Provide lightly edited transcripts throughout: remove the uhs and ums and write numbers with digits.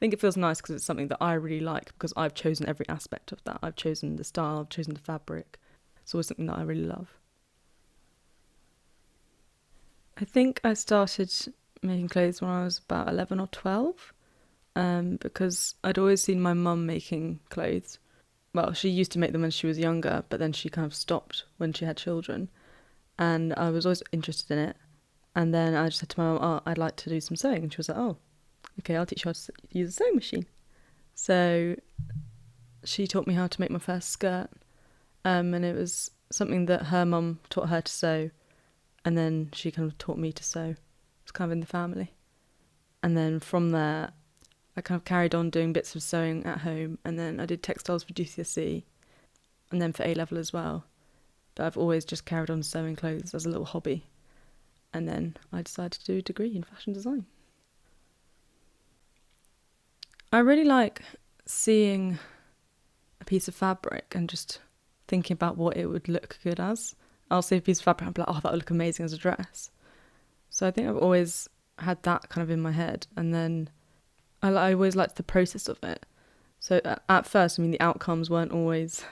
think it feels nice because it's something that I really like, because I've chosen every aspect of that. I've chosen the style, I've chosen the fabric. It's always something that I really love. I think I started making clothes when I was about 11 or 12, because I'd always seen my mum making clothes. Well, she used to make them when she was younger, but then she kind of stopped when she had children. And I was always interested in it. And then I just said to my mum, oh, I'd like to do some sewing. And she was like, oh, okay, I'll teach you how to use a sewing machine. So she taught me how to make my first skirt. And it was something that her mum taught her to sew. And then she kind of taught me to sew. It's kind of in the family. And then from there, I kind of carried on doing bits of sewing at home. And then I did textiles for GCSE and then for A-level as well. But I've always just carried on sewing clothes as a little hobby. And then I decided to do a degree in fashion design. I really like seeing a piece of fabric and just thinking about what it would look good as. I'll see a piece of fabric and I'll be like, oh, that would look amazing as a dress. So I think I've always had that kind of in my head. And then I always liked the process of it. So at first, I mean, the outcomes weren't always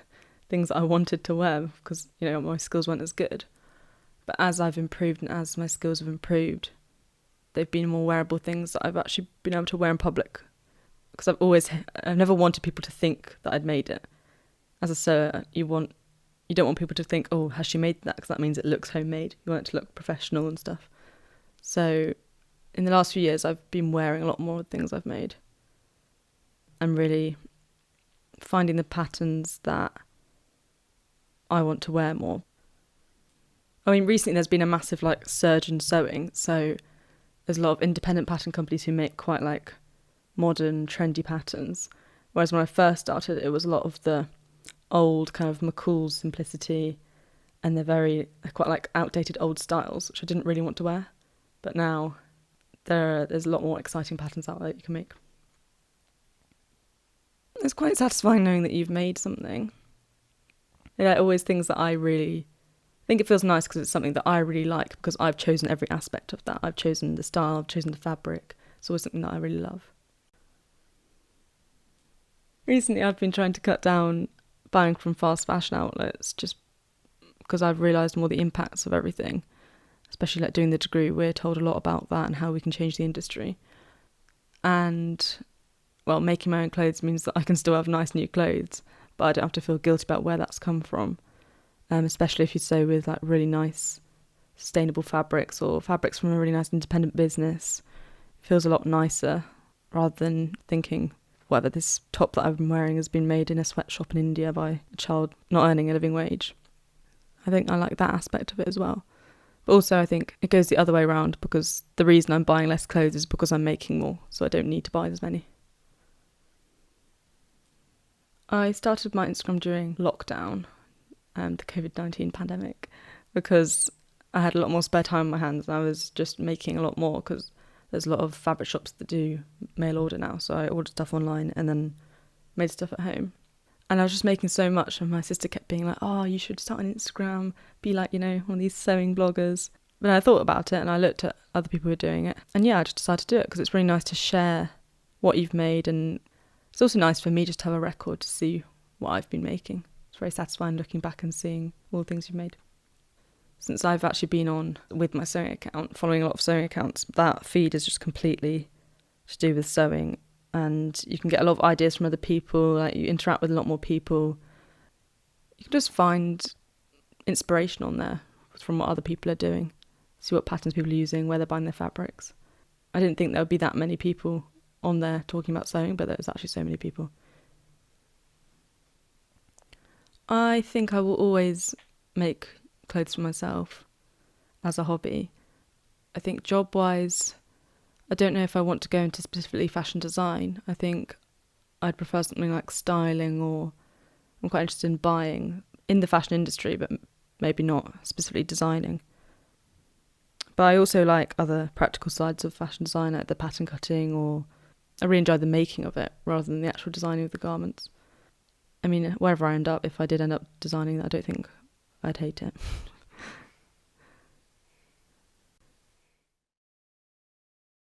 things that I wanted to wear because, you know, my skills weren't as good. But as I've improved and as my skills have improved, they've been more wearable things that I've actually been able to wear in public. Because I've never wanted people to think that I'd made it. As a sewer, you don't want people to think, oh, has she made that? Because that means it looks homemade. You want it to look professional and stuff. So in the last few years, I've been wearing a lot more of the things I've made. And really finding the patterns that I want to wear more. I mean, recently there's been a massive surge in sewing. So there's a lot of independent pattern companies who make quite modern, trendy patterns. Whereas when I first started, it was a lot of the old kind of McCall's simplicity, and they're quite outdated old styles, which I didn't really want to wear. But now there's a lot more exciting patterns out there that you can make. It's quite satisfying knowing that you've made something. They're always things that I think it feels nice because it's something that I really like, because I've chosen every aspect of that. I've chosen the style, I've chosen the fabric. It's always something that I really love. Recently I've been trying to cut down buying from fast fashion outlets, just because I've realised more the impacts of everything. Especially doing the degree, we're told a lot about that and how we can change the industry. And, well, making my own clothes means that I can still have nice new clothes, but I don't have to feel guilty about where that's come from. Especially if you sew with really nice sustainable fabrics or fabrics from a really nice independent business. It feels a lot nicer rather than thinking whether this top that I've been wearing has been made in a sweatshop in India by a child not earning a living wage. I think I like that aspect of it as well. But also I think it goes the other way around, because the reason I'm buying less clothes is because I'm making more, so I don't need to buy as many. I started my Instagram during lockdown, the COVID-19 pandemic, because I had a lot more spare time on my hands and I was just making a lot more, because there's a lot of fabric shops that do mail order now, so I ordered stuff online and then made stuff at home. And I was just making so much, and my sister kept being like, oh, you should start an Instagram, be like, one of these sewing bloggers. But I thought about it and I looked at other people who were doing it. And yeah, I just decided to do it because it's really nice to share what you've made, and it's also nice for me just to have a record to see what I've been making. It's very satisfying looking back and seeing all the things you've made. Since I've actually been on with my sewing account, following a lot of sewing accounts, that feed is just completely to do with sewing. And you can get a lot of ideas from other people, you interact with a lot more people. You can just find inspiration on there from what other people are doing, see what patterns people are using, where they're buying their fabrics. I didn't think there would be that many people on there talking about sewing, but there's actually so many people. I think I will always make clothes for myself as a hobby. I think job-wise, I don't know if I want to go into specifically fashion design. I think I'd prefer something like styling, or I'm quite interested in buying in the fashion industry, but maybe not specifically designing. But I also like other practical sides of fashion design, like the pattern cutting, or I really enjoy the making of it rather than the actual designing of the garments. I mean, wherever I end up, if I did end up designing that, I don't think I'd hate it.